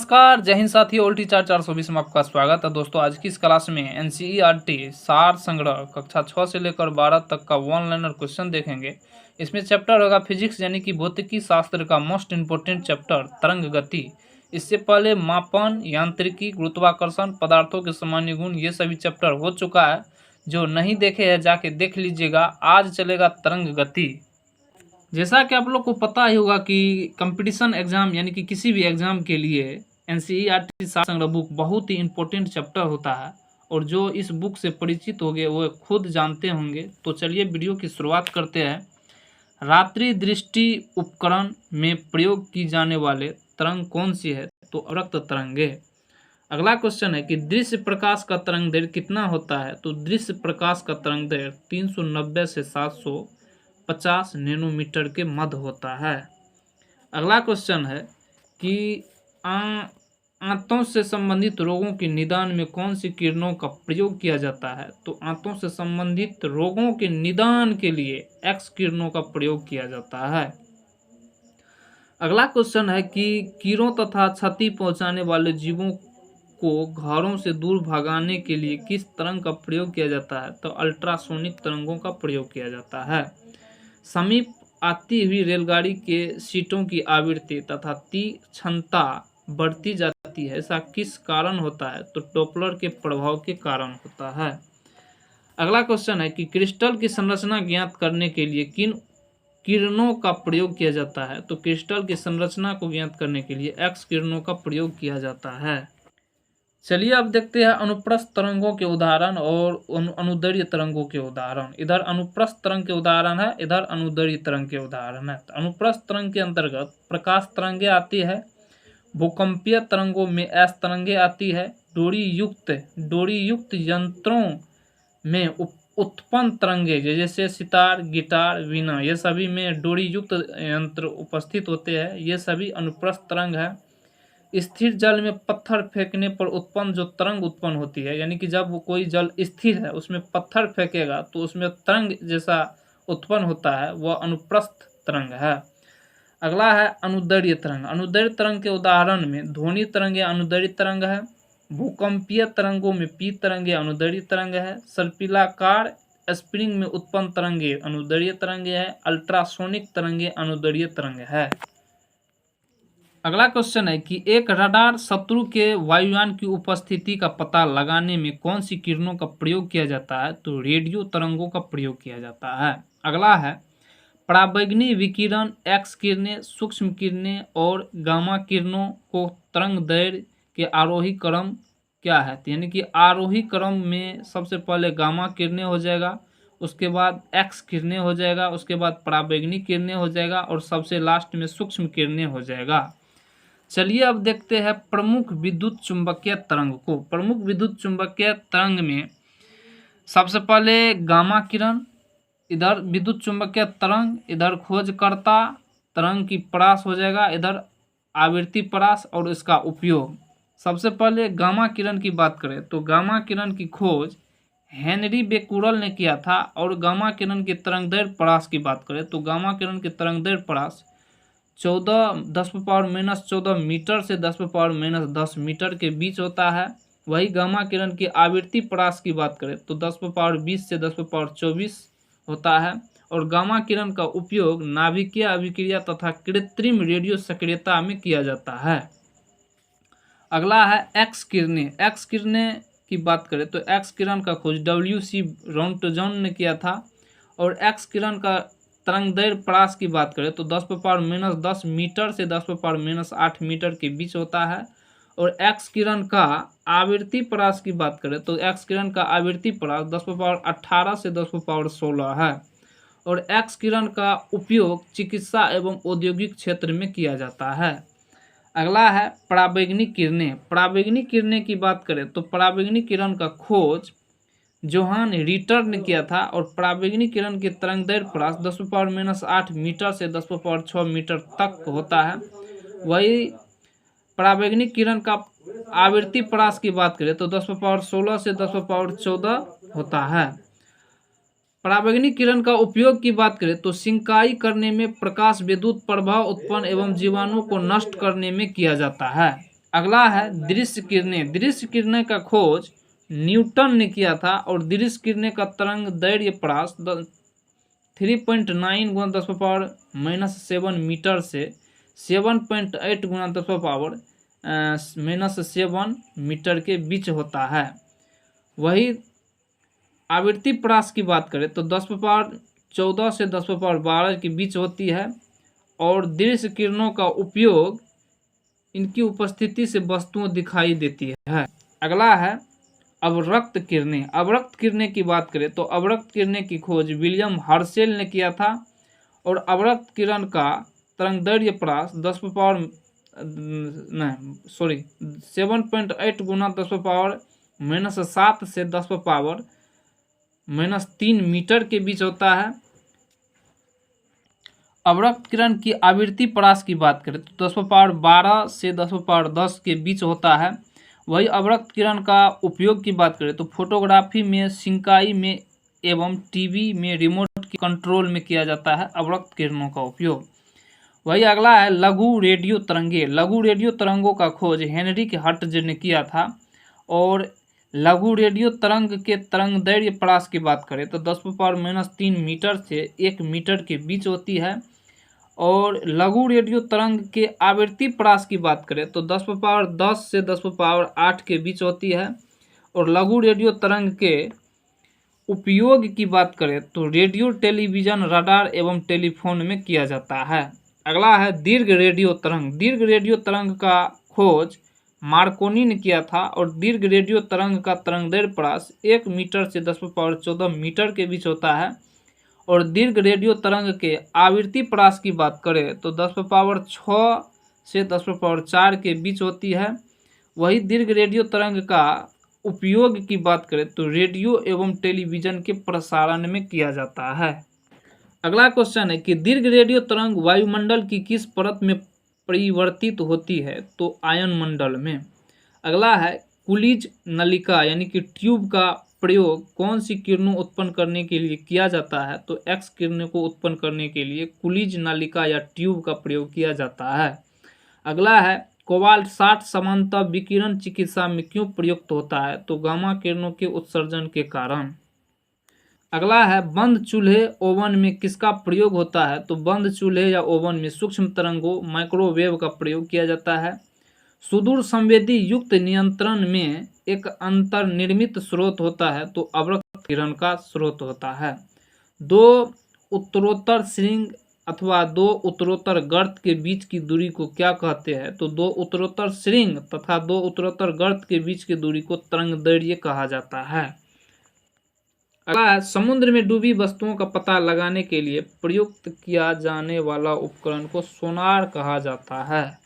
नमस्कार, जय हिंद साथियों। उल्टी चार 420 में आपका स्वागत है। दोस्तों आज की इस क्लास में एनसीईआरटी सार संग्रह कक्षा 6 से लेकर 12 तक का वन लाइनर क्वेश्चन देखेंगे। इसमें चैप्टर होगा फिजिक्स यानी कि भौतिकी शास्त्र का मोस्ट इम्पोर्टेंट चैप्टर तरंग गति। इससे पहले मापन, यांत्रिकी, गुरुत्वाकर्षण, पदार्थों के सामान्य गुण, ये सभी चैप्टर हो चुका है। जो नहीं देखे हैं जाके देख लीजिएगा। आज चलेगा तरंग गति। जैसा कि आप लोग को पता ही होगा कि कंपटीशन एग्जाम यानी कि किसी भी एग्जाम के लिए एनसीईआरटी सार संग्रह बुक बहुत ही इम्पोर्टेंट चैप्टर होता है, और जो इस बुक से परिचित होंगे वो खुद जानते होंगे। तो चलिए वीडियो की शुरुआत करते हैं। रात्रि दृष्टि उपकरण में प्रयोग की जाने वाले तरंग कौन सी है? तो अवरक्त तरंगे। अगला क्वेश्चन है कि दृश्य प्रकाश का तरंग दैर्घ्य कितना होता है? तो दृश्य प्रकाश का तरंग दैर्घ्य 390 से 750 नैनोमीटर के मध्य होता है। अगला क्वेश्चन है कि आंतों से संबंधित रोगों के निदान में कौन सी किरणों का प्रयोग किया जाता है? तो आंतों से संबंधित रोगों के निदान के लिए एक्स किरणों का प्रयोग किया जाता है। अगला क्वेश्चन है कि कीड़ों तथा क्षति पहुंचाने वाले जीवों को घरों से दूर भगाने के लिए किस तरंग का प्रयोग किया जाता है? तो अल्ट्रासोनिक तरंगों का प्रयोग किया जाता है। समीप आती हुई रेलगाड़ी के सीटों की आवृत्ति तथा क्षमता बढ़ती जाती है, ऐसा किस कारण होता है? तो डॉपलर के प्रभाव के कारण होता है। अगला क्वेश्चन है कि क्रिस्टल की संरचना ज्ञात करने के लिए किन किरणों का प्रयोग किया जाता है? तो क्रिस्टल की संरचना को ज्ञात करने के लिए एक्स किरणों का प्रयोग किया जाता है। चलिए अब देखते हैं अनुप्रस्थ तरंगों के उदाहरण और अनुदैर्घ्य तरंगों के उदाहरण। इधर अनुप्रस्थ तरंग के उदाहरण है, इधर अनुदैर्घ्य तरंग के उदाहरण है। तो अनुप्रस्थ तरंग के अंतर्गत प्रकाश तरंगे आती है, भूकंपीय तरंगों में एस तरंगे आती है, डोरी युक्त यंत्रों में उत्पन्न तरंगे जैसे सितार, गिटार, वीणा, ये सभी में डोरी युक्त यंत्र उपस्थित होते हैं। ये सभी अनुप्रस्थ तरंग है। स्थिर जल में पत्थर फेंकने पर उत्पन्न जो तरंग उत्पन्न होती है, यानी कि जब कोई जल स्थिर है उसमें पत्थर फेंकेगा तो उसमें तरंग जैसा उत्पन्न होता है, वह अनुप्रस्थ तरंग है। अगला है अनुदैर्घ्य तरंग। अनुदैर्घ्य तरंग के उदाहरण में ध्वनि तरंग अनुदैर्घ्य तरंग है, भूकंपीय तरंगों में पी तरंगे अनुदैर्घ्य तरंग है, सर्पिलाकार स्प्रिंग में उत्पन्न तरंगे अनुदैर्घ्य तरंगे है, अल्ट्रासोनिक तरंगे अनुदैर्घ्य तरंग है। अगला क्वेश्चन है कि एक रडार शत्रु के वायुयान की उपस्थिति का पता लगाने में कौन सी किरणों का प्रयोग किया जाता है? तो रेडियो तरंगों का प्रयोग किया जाता है। अगला है पराबैंगनी विकिरण, एक्स किरणें, सूक्ष्म किरणें और गामा किरणों को तरंग दैर्घ्य के आरोही क्रम क्या है? यानी कि आरोही क्रम में सबसे पहले गामा किरणें हो जाएगा, उसके बाद एक्स किरणें हो जाएगा, उसके बाद पराबैंगनी किरणें हो जाएगा और सबसे लास्ट में सूक्ष्म किरणें हो जाएगा। चलिए अब देखते हैं प्रमुख विद्युत चुंबकीय तरंग को। प्रमुख विद्युत चुंबकीय तरंग में सबसे पहले गामा किरण, इधर विद्युत चुंबकीय तरंग, इधर खोजकर्ता तरंग की परास हो जाएगा, इधर आवृत्ति परास और इसका उपयोग। सबसे पहले गामा किरण की बात करें तो गामा किरण की खोज हेनरी बेकुरल ने किया था, और गामा किरण की तरंगदैर्घ्य परास की बात करें तो गामा किरण की तरंगदैर्घ्य परास 10⁻⁻14 मीटर से 10⁻⁻10 मीटर के बीच होता है। वही गामा किरण की आवृत्ति परास की बात करें तो 10⁻20 से 10⁻24 होता है, और गामा किरण का उपयोग नाभिकीय अभिक्रिया तथा कृत्रिम रेडियो सक्रियता में किया जाता है। अगला है एक्स किरणें। एक्स किरणें की बात करें तो एक्स किरण का खोज WC रोंटजन ने किया था, और एक्स किरण का तरंगदैर्घ्य परास की बात करें तो 10⁻10 मीटर से 10⁻8 मीटर के बीच होता है। और एक्स किरण का आवृत्ति परास की बात करें तो एक्स किरण का आवृत्ति परास 10⁻18 से 10⁻16 है, और एक्स किरण का उपयोग चिकित्सा एवं औद्योगिक क्षेत्र में किया जाता है। अगला है पराबैंगनी किरणें। पराबैंगनी किरणें की बात करें तो पराबैंगनी किरण का खोज जोहान रिटर ने किया था, और पराबैंगनी किरण की तरंगदैर्घ्य परास 10⁻8 मीटर से 10⁻6 मीटर तक होता है। वही पराबैंगनी किरण का आवृत्ति परास की बात करें तो 10⁻16 से 10⁻14 होता है। पराबैंगनी किरण का उपयोग की बात करें तो सिंकाई करने में, प्रकाश विद्युत प्रभाव उत्पन्न एवं जीवाणु को नष्ट करने में किया जाता है। अगला है दृश्य किरणें। दृश्य किरणें का खोज न्यूटन ने किया था और दृश्य किरणें का तरंग दैर्ध्य परास 3.9 गुना 10⁻⁻7 मीटर से 7.8 गुना 10⁻⁻7 मीटर के बीच होता है। वही आवृत्ति परास की बात करें तो 10⁻14 से 10⁻12 के बीच होती है और दृश्य किरणों का उपयोग इनकी उपस्थिति से वस्तुएं दिखाई देती है। अगला है अवरक्त किरणें। अवरक्त किरणें की बात करें तो अवरक्त किरणें की खोज विलियम हर्शेल ने किया था और अवरक्त किरण का तरंगदैर्घ्य परास 7.8 गुना 10⁻⁻7 से 10⁻⁻3 मीटर के बीच होता है। अवरक्त किरण की आवृत्ति परास की बात करें तो 10⁻12 से 10⁻10 के बीच होता है। वही अवरक्त किरण का उपयोग की बात करें तो फोटोग्राफी में, सिंकाई में एवं टीवी में रिमोट के कंट्रोल में किया जाता है अवरक्त किरणों का उपयोग। वही अगला है लघु रेडियो तरंगे। लघु रेडियो तरंगों का खोज हेनरिक हर्ट्ज ने किया था और लघु रेडियो तरंग के तरंगदैर्घ्य परास की बात करें तो 10⁻3 मीटर से 1 मीटर के बीच होती है और लघु रेडियो तरंग के आवृत्ति परास की बात करें तो 10⁻10 से 10⁻8 के बीच होती है और लघु रेडियो तरंग के उपयोग की बात करें तो रेडियो, टेलीविजन, रडार एवं टेलीफोन में किया जाता है। अगला है दीर्घ रेडियो तरंग। दीर्घ रेडियो तरंग का खोज मार्कोनी ने किया था और दीर्घ रेडियो तरंग का तरंगदैर्घ्य परास 1 मीटर से 10⁻14 मीटर के बीच होता है और दीर्घ रेडियो तरंग के आवृत्ति परास की बात करें तो 10⁻6 से 10⁻4 के बीच होती है। वही दीर्घ रेडियो तरंग का उपयोग की बात करें तो रेडियो एवं टेलीविजन के प्रसारण में किया जाता है। अगला क्वेश्चन है कि दीर्घ रेडियो तरंग वायुमंडल की किस परत में परिवर्तित होती है तो आयन मंडल में। अगला है कुलिज नलिका यानी कि ट्यूब का प्रयोग कौन सी किरणों उत्पन्न करने के लिए किया जाता है तो एक्स किरणों को उत्पन्न करने के लिए कुलिज नलिका या ट्यूब का प्रयोग किया जाता है। अगला है कोबाल्ट 60 समानता विकिरण चिकित्सा में क्यों प्रयुक्त होता है तो गामा किरणों के उत्सर्जन के कारण। अगला है बंद चूल्हे ओवन में किसका प्रयोग होता है तो बंद चूल्हे या ओवन में सूक्ष्म तरंगों माइक्रोवेव का प्रयोग किया जाता है। सुदूर संवेदी युक्त नियंत्रण में एक अंतर्निर्मित स्रोत होता है तो अवरक्त किरण का स्रोत होता है। दो उत्तरोत्तर श्रृंग अथवा दो उत्तरोत्तर गर्त के बीच की दूरी को क्या कहते हैं तो दो उत्तरोत्तर श्रृंग तथा दो उत्तरोत्तर गर्त के बीच की दूरी को तरंगदैर्घ्य कहा जाता है। अगला है समुद्र में डूबी वस्तुओं का पता लगाने के लिए प्रयुक्त किया जाने वाला उपकरण को सोनार कहा जाता है।